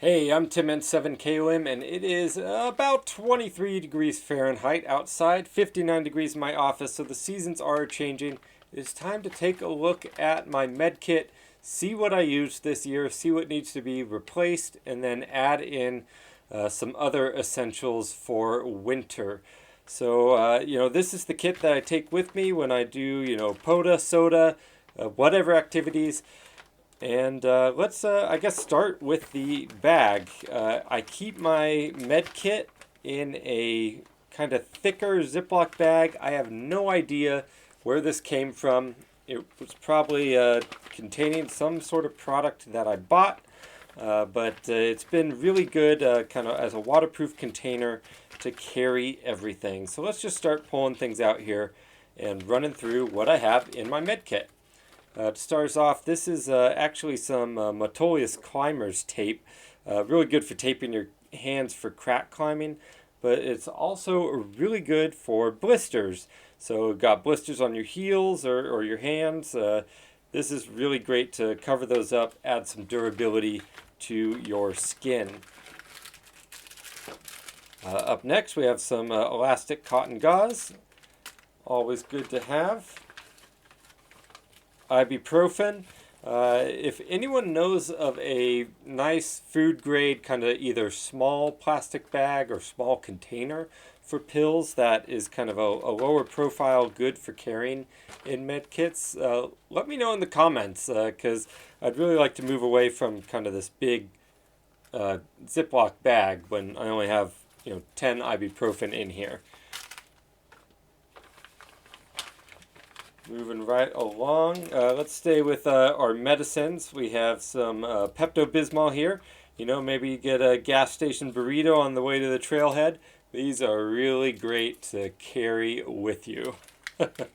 Hey, I'm Tim N7KOM, and it is about 23 degrees Fahrenheit outside, 59 degrees in my office, so the seasons are changing. It's time to take a look at my Medkit, see what I used this year, see what needs to be replaced, and then add in some other essentials for winter. So, this is the kit that I take with me when I do, POTA, soda, whatever activities. And let's, I guess, start with the bag. I keep my med kit in a kind of thicker Ziploc bag. I have no idea where this came from. It was probably containing some sort of product that I bought, but it's been really good kind of as a waterproof container to carry everything. So let's just start pulling things out here and running through what I have in my med kit. To start us off, this is actually some Metolius Climbers tape. Really good for taping your hands for crack climbing, but it's also really good for blisters. So got blisters on your heels or your hands. This is really great to cover those up, add some durability to your skin. Up next, we have some elastic cotton gauze. Always good to have. Ibuprofen. If anyone knows of a nice food grade kind of either small plastic bag or small container for pills that is kind of a lower profile, good for carrying in med kits, let me know in the comments because I'd really like to move away from kind of this big Ziploc bag when I only have 10 ibuprofen in here. Moving right along, let's stay with our medicines. We have some Pepto-Bismol here. Maybe you get a gas station burrito on the way to the trailhead. These are really great to carry with you. Got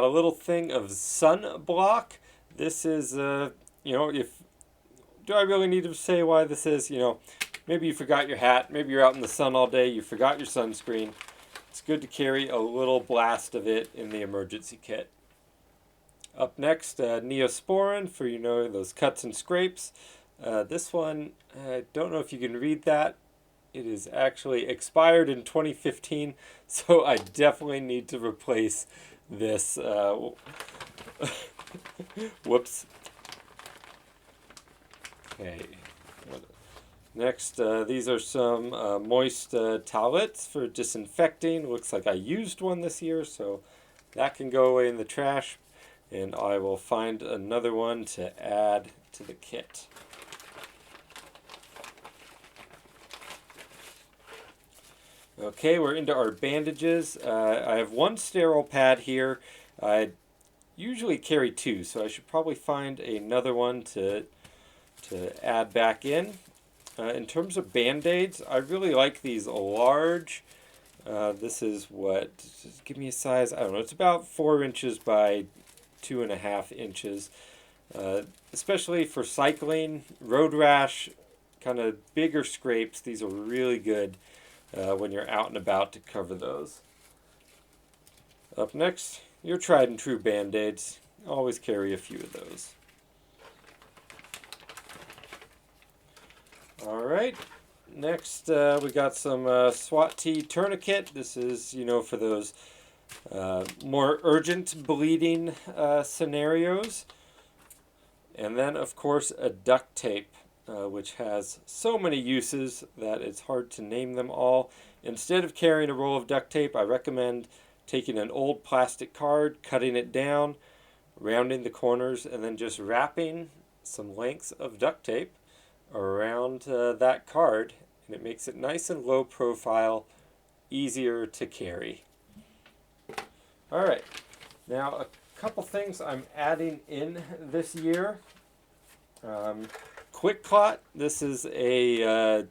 a little thing of sunblock. This is, if do I really need to say why this is? Maybe you forgot your hat. Maybe you're out in the sun all day. You forgot your sunscreen. It's good to carry a little blast of it in the emergency kit. Up next, Neosporin for, those cuts and scrapes. This one, I don't know if you can read that. It is actually expired in 2015, so I definitely need to replace this. Whoops. Okay. Next, these are some moist towelettes for disinfecting. Looks like I used one this year, so that can go away in the trash. And I will find another one to add to the kit. Okay, we're into our bandages. I have one sterile pad here. I usually carry two, so I should probably find another one to add back in. In terms of Band-Aids, I really like these large. This is what, just give me a size, I don't know, it's about 4 inches by 2.5 inches. Especially for cycling, road rash, kind of bigger scrapes, these are really good when you're out and about to cover those. Up next, your tried and true Band-Aids. Always carry a few of those. Alright, next we got some SWAT T tourniquet. This is, for those more urgent bleeding scenarios. And then, of course, a duct tape, which has so many uses that it's hard to name them all. Instead of carrying a roll of duct tape, I recommend taking an old plastic card, cutting it down, rounding the corners, and then just wrapping some lengths of duct tape around that card, and it makes it nice and low profile, easier to carry. Alright, now a couple things I'm adding in this year. Quick Clot. This is a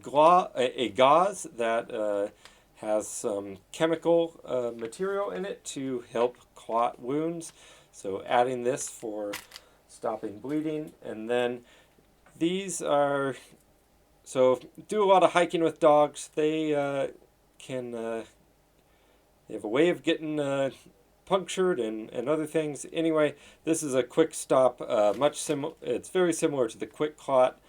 gauze that has some chemical material in it to help clot wounds. So adding this for stopping bleeding. And then these are, so do a lot of hiking with dogs. They they have a way of getting punctured and other things. Anyway, this is a quick stop. It's very similar to the quick clot,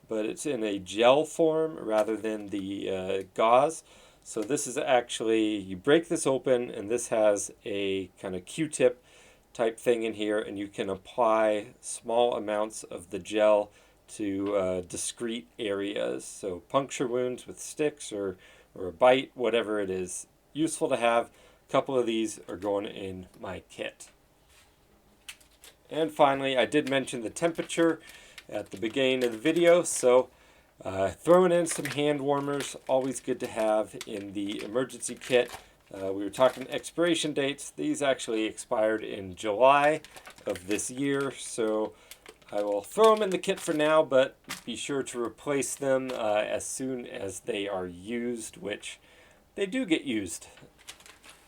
but it's in a gel form rather than the gauze. So this is actually, you break this open and this has a kind of Q-tip type thing in here, and you can apply small amounts of the gel to discrete areas. So puncture wounds with sticks or a bite, whatever it is. Useful to have. A couple of these are going in my kit. And finally, I did mention the temperature at the beginning of the video, so throwing in some hand warmers, always good to have in the emergency kit. We were talking expiration dates. These actually expired in July of this year, so I will throw them in the kit for now, but be sure to replace them as soon as they are used, which they do get used.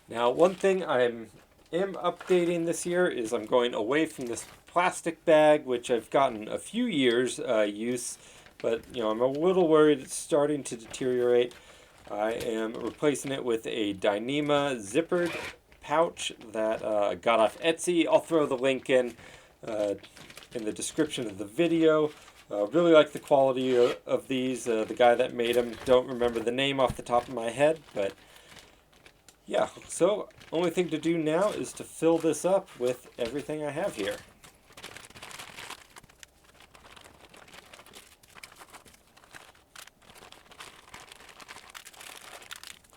Now, one thing I am updating this year is I'm going away from this plastic bag, which I've gotten a few years use, but I'm a little worried it's starting to deteriorate. I am replacing it with a Dyneema zippered pouch that I got off Etsy. I'll throw the link in the description of the video. Really like the quality of these. The guy that made them, don't remember the name off the top of my head, but yeah, so only thing to do now is to fill this up with everything I have here.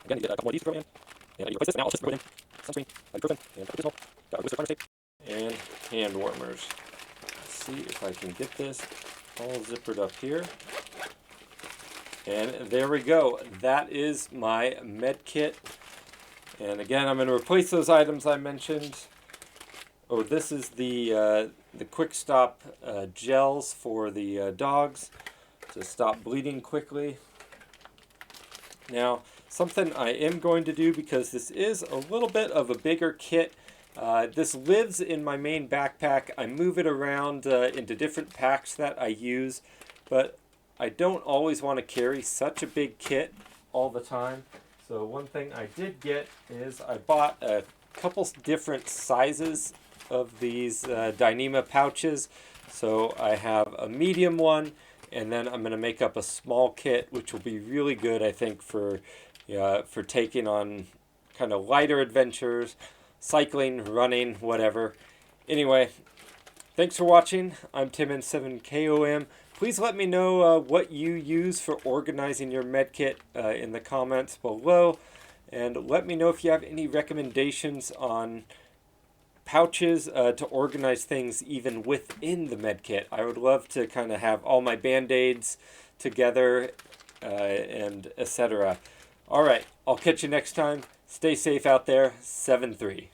Again, you get a couple more of these to throw in. And you replace this, now I'll just throw in sunscreen, ibuprofen, and additional, got a blister farmer's tape, and hand warmers. Let's see if I can get this all zippered up here. And there we go. That is my med kit. And again, I'm going to replace those items I mentioned. Oh, this is the quick stop gels for the dogs to stop bleeding quickly. Now, something I am going to do, because this is a little bit of a bigger kit, this lives in my main backpack. I move it around into different packs that I use, but I don't always want to carry such a big kit all the time. So one thing I did get is I bought a couple different sizes of these Dyneema pouches. So I have a medium one, and then I'm going to make up a small kit, which will be really good, I think, for taking on kind of lighter adventures, cycling, running, whatever. Anyway, thanks for watching. I'm Tim7KOM. Please let me know what you use for organizing your med kit in the comments below. And let me know if you have any recommendations on pouches to organize things even within the med kit. I would love to kind of have all my band-aids together and etc. All right, I'll catch you next time. Stay safe out there. 7-3.